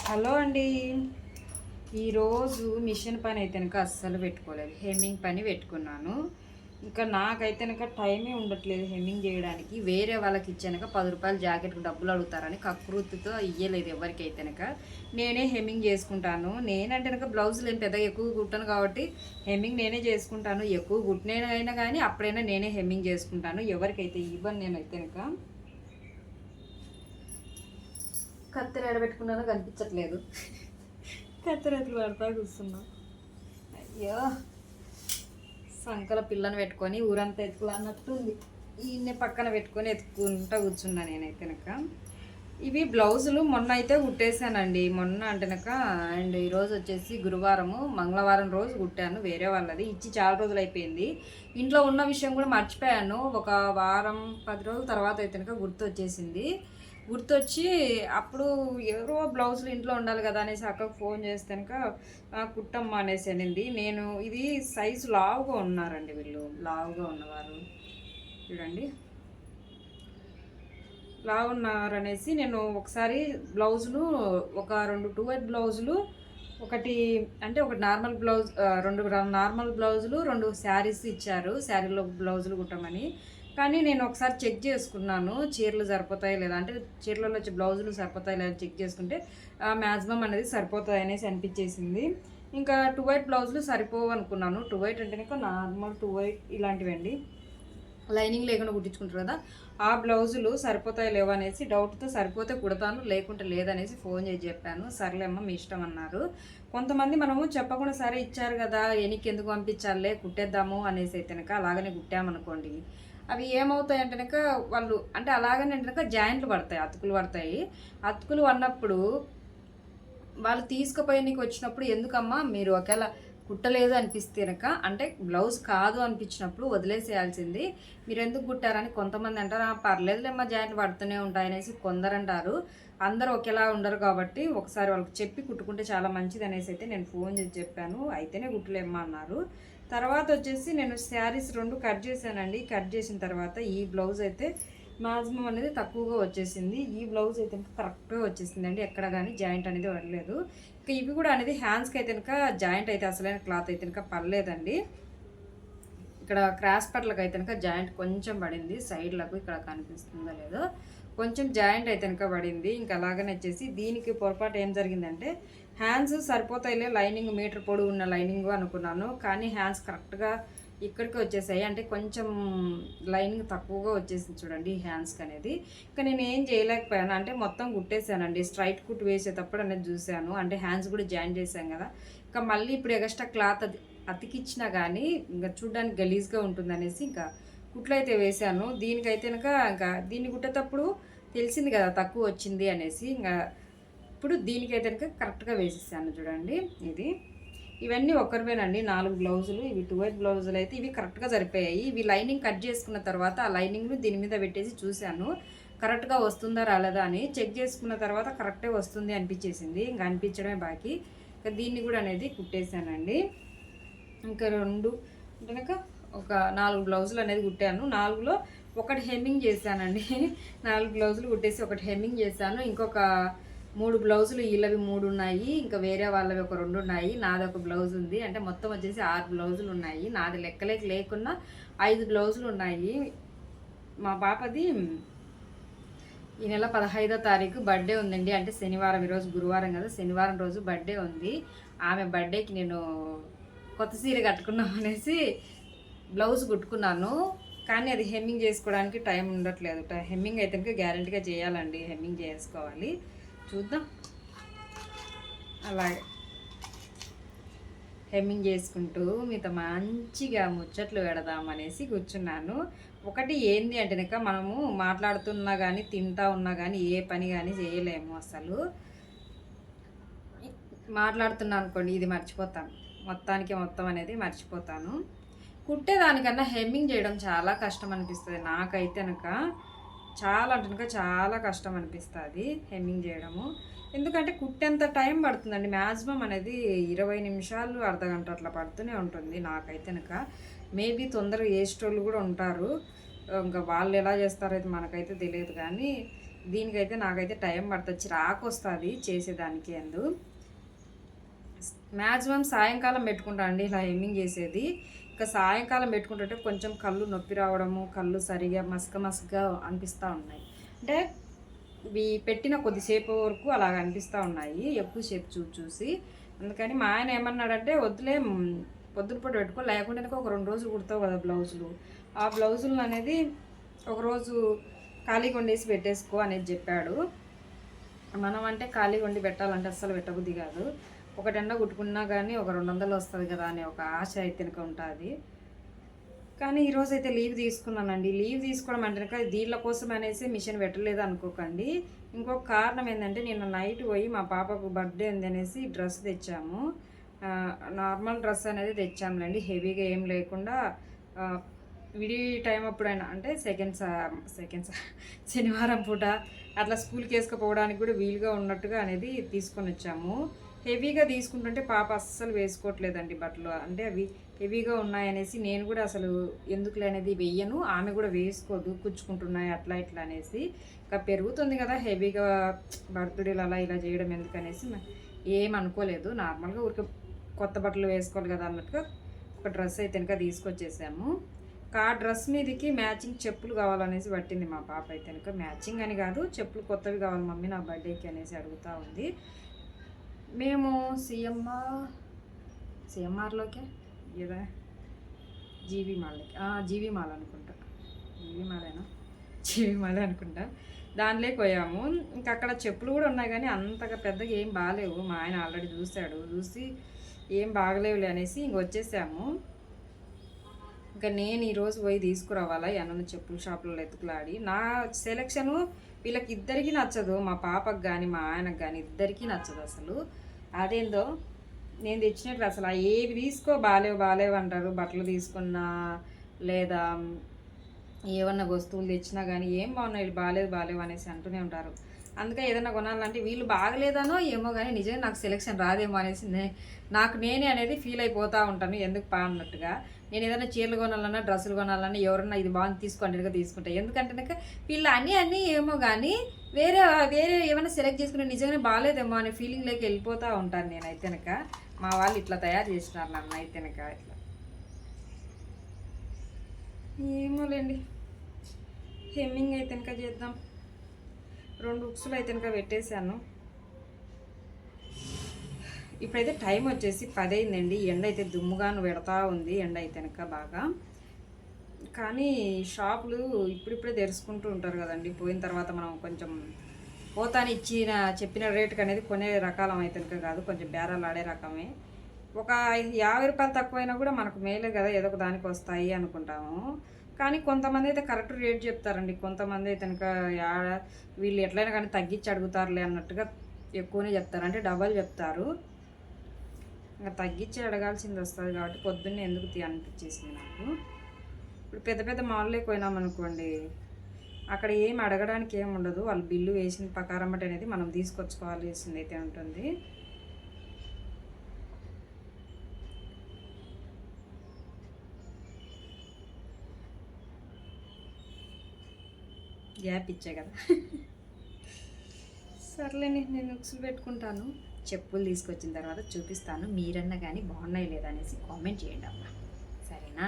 Hello అండి. ఈరోజు machine పని అయితే కనుక అస్సలు పెట్టుకోలేదు. హెమ్మింగ్ పని పెట్టుకున్నాను. ఇంకా నాకైతే కనుక టైమే ఉండట్లేదు హెమ్మింగ్ చేయడానికి. వేరే వాళ్ళకి ఇచ్చాక ₹10 జాకెట్కి డబ్బులు అడుగుతారని కకృతితో ఇయ్యలేదు ఎవరికైతే కనుక. నేనే హెమ్మింగ్ చేసుకుంటాను. నేనంటే కనుక బ్లౌజులు ఏం పెద్దగా ఎక్కువ కుట్టను కాబట్టి హెమ్మింగ్ నేనే చేసుకుంటాను. ఎక్కువ కుట్టినైనా కానీ అప్పుడైనా నేనే హెమ్మింగ్ చేసుకుంటాను. ఎవరికైతే ఇవ్వను నేనైతే కనుక. కత్తెర ఎడబెట్టుకున్నానో కనిపించట్లేదు. కత్తెరతులు పడతా కూర్చున్నా. అయ్యో, సంకల పిల్లని పెట్టుకొని ఊరంతా ఎత్తుకులన్నట్టుంది. ఈయన్ని పక్కన పెట్టుకొని ఎత్తుకుంటా కూర్చున్నా నేనైతే కనుక. ఇవి బ్లౌజులు మొన్న అయితే కుట్టేశానండి. మొన్న అంటేనక అండ్ ఈరోజు వచ్చేసి గురువారము, మంగళవారం రోజు కుట్టాను వేరే వాళ్ళది. ఇచ్చి చాలా రోజులు అయిపోయింది. ఇంట్లో ఉన్న విషయం కూడా మర్చిపోయాను. ఒక వారం 10 రోజుల తర్వాత అయితే కనుక గుర్తొచ్చి అప్పుడు ఎవరో బ్లౌజులు ఇంట్లో ఉండాలి కదా అనేసి అక్కకు ఫోన్ చేస్తే కనుక కుట్టమ్మా అనేసి అనింది. నేను ఇది సైజు లావుగా ఉన్నారండి వీళ్ళు, లావుగా ఉన్నవారు చూడండి, లావు ఉన్నారనేసి నేను ఒకసారి బ్లౌజులు ఒక 2 2 బ్లౌజులు, ఒకటి అంటే ఒక నార్మల్ బ్లౌజ్, 2 నార్మల్ బ్లౌజులు, 2 శారీస్ ఇచ్చారు శారీలో బ్లౌజులు కుట్టమని. కానీ నేను ఒకసారి చెక్ చేసుకున్నాను చీరలు సరిపోతాయి లేదా, అంటే చీరలలో వచ్చే బ్లౌజులు సరిపోతాయి లేదా చెక్ చేసుకుంటే మ్యాక్సిమం అనేది సరిపోతాయి అనేసి అనిపించేసింది. ఇంకా 2 బ్లౌజులు సరిపోవు అనుకున్నాను. 2 అంటే కనుక నార్మల్ 2 ఇలాంటివండి, లైనింగ్ లేకుండా కుట్టించుకుంటారు కదా, ఆ బ్లౌజులు సరిపోతాయి లేవు అనేసి డౌట్తో సరిపోతే కుడతాను లేకుంటే లేదనేసి ఫోన్ చేసి చెప్పాను. సర్లేమ్మ మీ ఇష్టం అన్నారు. కొంతమంది మనము చెప్పకుండా సరే ఇచ్చారు కదా ఎనికి ఎందుకు పంపించాలే కుట్టేద్దాము అనేసి అయితే కనుక అలాగనే కుట్టామనుకోండి, అవి ఏమవుతాయి అంటే వాళ్ళు అంటే అలాగనే అంటే జాయింట్లు పడతాయి, అతుకులు పడతాయి. అతుకులు అన్నప్పుడు వాళ్ళు తీసుకుపోయి వచ్చినప్పుడు ఎందుకమ్మా మీరు ఒకవేళ కుట్టలేదు అనిపిస్తే కనుక, అంటే బ్లౌజ్ కాదు అనిపించినప్పుడు వదిలేసేయాల్సింది. మీరు ఎందుకు కుట్టారని కొంతమంది అంటారు. పర్లేదులేమ్మా జాయింట్లు పడుతూనే ఉంటాయి అనేసి కొందరు అంటారు. అందరూ ఒకేలా ఉండరు కాబట్టి ఒకసారి వాళ్ళకి చెప్పి కుట్టుకుంటే చాలా మంచిది అనేసి అయితే నేను ఫోన్ చేసి చెప్పాను. అయితేనే కుట్టలేమ్మా అన్నారు. తర్వాత వచ్చేసి నేను శారీస్ 2 కట్ చేశానండి. కట్ చేసిన తర్వాత ఈ బ్లౌజ్ అయితే మ్యాక్సిమం అనేది తక్కువగా వచ్చేసింది. ఈ బ్లౌజ్ అయితే కరెక్ట్గా వచ్చేసింది అండి, ఎక్కడ కానీ జాయింట్ అనేది పడలేదు. ఇంకా ఇవి కూడా అనేది హ్యాండ్స్కి అయితే కనుక జాయింట్ అయితే అసలైన క్లాత్ అయితే కనుక పడలేదండి. ఇక్కడ క్రాస్ పట్లకు అయితే కనుక జాయింట్ కొంచెం పడింది, సైడ్లకు ఇక్కడ కనిపిస్తుందో లేదో కొంచెం జాయింట్ అయితే కనుక పడింది. ఇంకా అలాగనే వచ్చేసి దీనికి పొరపాటు ఏం జరిగిందంటే, హ్యాండ్స్ సరిపోతాయిలే లైనింగ్ మీటర్ పొడవు ఉన్న లైనింగ్ అనుకున్నాను. కానీ హ్యాండ్స్ కరెక్ట్గా ఇక్కడికి వచ్చేసాయి, అంటే కొంచెం లైనింగ్ తక్కువగా వచ్చేసింది చూడండి హ్యాండ్స్కి అనేది. ఇంకా నేను ఏం చేయలేకపోయాను, అంటే మొత్తం కుట్టేశానండి. స్ట్రైట్ కుట్టు వేసేటప్పుడు అనేది చూశాను, అంటే హ్యాండ్స్ కూడా జాయిన్ చేశాను కదా. ఇంకా మళ్ళీ ఇప్పుడు ఎక్స్ట్రా క్లాత్ అతికిచ్చినా కానీ ఇంకా చూడడానికి గలీజ్గా ఉంటుందనేసి ఇంకా కుట్లు అయితే వేశాను. దీనికైతే ఇంకా దీన్ని కుట్టేటప్పుడు తెలిసింది కదా తక్కువ వచ్చింది అనేసి, ఇంకా ఇప్పుడు దీనికైతే కరెక్ట్గా వేసేసాను చూడండి. ఇవన్నీ ఒకరివేనండి 4 బ్లౌజులు. ఇవి 2 బ్లౌజులు అయితే ఇవి కరెక్ట్గా సరిపోయాయి. ఇవి లైనింగ్ కట్ చేసుకున్న తర్వాత ఆ లైనింగ్ను దీని మీద పెట్టేసి చూశాను కరెక్ట్గా వస్తుందా రాలేదా అని. చెక్ చేసుకున్న తర్వాత కరెక్టే వస్తుంది అనిపించేసింది, ఇంకా అనిపించడమే బాకీ. ఇంకా దీన్ని కూడా అనేది కుట్టేశానండి. ఇంకా 2 అంటే ఒక 4 బ్లౌజులు అనేది కుట్టాను. 4లో ఒకటి హెమ్మింగ్ చేశానండి. 4 బ్లౌజులు కుట్టేసి ఒకటి హెమ్మింగ్ చేశాను. ఇంకొక 3 బ్లౌజులు వీళ్ళవి 3 ఉన్నాయి, ఇంకా వేరే వాళ్ళవి ఒక 2 ఉన్నాయి, నాది ఒక బ్లౌజ్ ఉంది. అంటే మొత్తం వచ్చేసి 6 బ్లౌజులు ఉన్నాయి. నాది లేకున్నా 5 బ్లౌజులు ఉన్నాయి. మా పాపది ఈ నెల 15వ తారీఖు బర్త్డే ఉందండి, అంటే శనివారం. ఈరోజు గురువారం కదా, శనివారం రోజు బర్త్డే ఉంది. ఆమె బర్త్డేకి నేను కొత్త సీర కట్టుకున్నాం అనేసి బ్లౌజ్ కుట్టుకున్నాను. కానీ అది హెమ్మింగ్ చేసుకోవడానికి టైం ఉండట్లేదు. హెమ్మింగ్ అయితే గ్యారెంటీగా చేయాలండి, హెమ్మింగ్ చేసుకోవాలి. చూద్దాం, అలాగే హెమ్మింగ్ చేసుకుంటూ మీతో మంచిగా ముచ్చట్లు పెడదాం అనేసి కూర్చున్నాను. ఒకటి ఏంది అంటే కనుక మనము మాట్లాడుతున్నా కానీ తింటా ఉన్నా కానీ ఏ పని కానీ చేయలేము. అసలు మాట్లాడుతున్నా అనుకోండి ఇది మర్చిపోతాను, మొత్తం అనేది మర్చిపోతాను. కుట్టేదానికన్నా హెమ్మింగ్ చేయడం చాలా కష్టం అనిపిస్తుంది నాకైతే కనుక. చాలా అంటే చాలా కష్టం అనిపిస్తుంది హెమ్మింగ్ చేయడము. ఎందుకంటే కుట్టేంత టైం పడుతుందండి, మ్యాక్సిమం అనేది 20 నిమిషాలు అర్ధగంట అట్లా పడుతూనే ఉంటుంది నాకైతే కనుక. మేబీ తొందరగా వేసేటోళ్ళు కూడా ఉంటారు, ఇంకా వాళ్ళు ఎలా చేస్తారో అయితే మనకైతే తెలియదు. కానీ దీనికైతే నాకైతే టైం పడుతుంది, చిరాకు వస్తుంది చేసేదానికి. మ్యాక్సిమం సాయంకాలం పెట్టుకుంటా అండి ఇలా హెమ్మింగ్ చేసేది. ఇంకా సాయంకాలం పెట్టుకుంటుంటే కొంచెం కళ్ళు నొప్పి రావడము, కళ్ళు సరిగా మసకగా అనిపిస్తూ ఉన్నాయి. అంటే ఇవి పెట్టిన కొద్దిసేపు వరకు అలాగ అనిపిస్తూ ఉన్నాయి ఎక్కువసేపు చూసి. అందుకని మా ఆయన ఏమన్నాడంటే, వద్దులే పొద్దున పూట పెట్టుకో, లేకుంటే ఒక 2 రోజులు కుడతావు కదా బ్లౌజులు, ఆ బ్లౌజులు అనేది ఒకరోజు ఖాళీగా వండేసి పెట్టేసుకో అనేది చెప్పాడు. మనం అంటే ఖాళీగా వండి పెట్టాలంటే అస్సలు పెట్టబుద్ధి కాదు. ఒకటెండ కుట్టుకున్నా కానీ ఒక 200 వస్తుంది కదా అనే ఒక ఆశ అయితే ఉంటుంది. కానీ ఈరోజు అయితే లీవ్ తీసుకున్నానండి. లీవ్ తీసుకోవడం అంటే కనుక దీళ్ళ కోసం అనేసి మిషన్ పెట్టలేదు అనుకోకండి. ఇంకొక కారణం ఏంటంటే, నిన్న నైట్ పోయి మా పాపకు బర్త్డే ఉంది అనేసి డ్రెస్ తెచ్చాము. నార్మల్ డ్రెస్ అనేది తెచ్చాములేండి, హెవీగా ఏం లేకుండా. విడి టైం అప్పుడైనా అంటే సెకండ్ శనివారం పూట అట్లా స్కూల్కి వేసుకుపోవడానికి కూడా వీలుగా ఉన్నట్టుగా అనేది తీసుకొని వచ్చాము. హెవీగా తీసుకుంటుంటే పాప అస్సలు వేసుకోవట్లేదండి బట్టలు. అంటే అవి హెవీగా ఉన్నాయనేసి నేను కూడా అసలు ఎందుకులే అనేది వెయ్యను, ఆమె కూడా వేసుకోదు, కుచ్చుకుంటున్నాయి అట్లా ఇట్లా అనేసి. ఇంకా పెరుగుతుంది కదా హెవీగా బర్త్డేలు అలా ఇలా చేయడం ఎందుకనేసి ఏమనుకోలేదు. నార్మల్గా ఊరికి కొత్త బట్టలు వేసుకోవాలి కదా అన్నట్టుగా ఒక డ్రెస్ అయితే ఇంకా తీసుకొచ్చేసాము. ఆ డ్రెస్ మీదకి మ్యాచింగ్ చెప్పులు కావాలనేసి పట్టింది మా పాప అయితే కనుక. మ్యాచింగ్ అని కాదు, చెప్పులు కొత్తవి కావాలి మమ్మీ నా బర్త్డేకి అనేసి అడుగుతూ ఉంది. మేము సిఎంఆర్లోకే ఏదా జీవి మాల్ అనుకుంటా, జీవి మాల్ అనుకుంటా, దానిలోకి పోయాము. ఇంకా అక్కడ చెప్పులు కూడా ఉన్నాయి కానీ అంతగా పెద్దగా ఏం బాగాలేవు. మా ఆయన ఆల్రెడీ చూసి ఏం బాగలేవులే అనేసి ఇంక వచ్చేసాము. ఇంకా నేను ఈరోజు పోయి తీసుకురావాలా ఏమన్నా చెప్పుల షాపులలో ఎత్తుకులాడి. నా సెలెక్షను వీళ్ళకి ఇద్దరికీ నచ్చదు, మా పాపకు కానీ మా ఆయనకు కానీ ఇద్దరికీ నచ్చదు అసలు. అదేందో నేను తెచ్చినట్లు అసలు ఏవి తీసుకో బాగాలేవు అంటారు. బట్టలు తీసుకున్నా లేదా ఏమన్నా వస్తువులు తెచ్చినా కానీ ఏం బాగున్నాయి బాగాలేవు అనేసి అంటూనే ఉంటారు. అందుకే ఏదైనా కొనాలంటే వీళ్ళు బాగలేదనో ఏమో కానీ నిజంగా నాకు సెలెక్షన్ రాదేమో అనేసి నేనే అనేది ఫీల్ అయిపోతూ ఉంటాను, ఎందుకు అన్నట్టుగా. నేను ఏదైనా చీరలు కొనాలన్నా డ్రెస్సులు కొనాలన్నా ఎవరన్నా ఇది బాగుంది తీసుకోండిగా తీసుకుంటాను. ఎందుకంటే వీళ్ళు అన్నీ ఏమో కానీ వేరే ఏమైనా సెలెక్ట్ చేసుకుని నిజంగానే బాగాలేదేమో అనే ఫీలింగ్లోకి వెళ్ళిపోతూ ఉంటాను నేనైతే కనుక. మా వాళ్ళు ఇట్లా తయారు చేసినారు నన్ను అయితే కనుక. ఇట్లా ఏమోలేండి, హెమ్మింగ్ అయితే కనుక చేద్దాం. 2 ఉక్సులు అయితే కనుక పెట్టేశాను. ఇప్పుడైతే టైం వచ్చేసి 10 అయిందండి. ఎండ అయితే దుమ్ముగాను పెడతా ఉంది, ఎండ అయితే కనుక బాగా. కానీ షాపులు ఇప్పుడిప్పుడే తెరుచుకుంటూ ఉంటారు కదండి. పోయిన తర్వాత మనం కొంచెం పోతాని చెప్పిన రేటుకి అనేది కొనే రకాలం అయితే కనుక కాదు, కొంచెం బేరాలు ఆడే రకమే. ఒక 50 రూపాయలు తక్కువైనా కూడా మనకు మేలే కదా, ఏదో ఒక దానికి వస్తాయి అనుకుంటాము. కానీ కొంతమంది అయితే కరెక్ట్ రేట్ చెప్తారండి, కొంతమంది అయితే కనుక వీళ్ళు ఎట్లయినా కానీ తగ్గించి అడుగుతారులే అన్నట్టుగా ఎక్కువనే చెప్తారు, అంటే డబల్ చెప్తారు. ఇంకా తగ్గించి అడగాల్సింది వస్తుంది కాబట్టి పొద్దున్నే ఎందుకు అనిపించేసింది నాకు. ఇప్పుడు పెద్ద మాల్లోకి పోయినామనుకోండి, అక్కడ ఏం అడగడానికి ఏమి ఉండదు, వాళ్ళు బిల్లు వేసిన ప్రకారం బట్టి అనేది మనం తీసుకొచ్చుకోవాల్సింది అయితే ఉంటుంది. గ్యాప్ ఇచ్చే కదా. సర్లేని నేను ఉక్సులు పెట్టుకుంటాను. చెప్పులు తీసుకొచ్చిన తర్వాత చూపిస్తాను, మీరన్నా కానీ బాగున్నాయి లేదా అనేసి కామెంట్ చేయండి అమ్మా, సరేనా?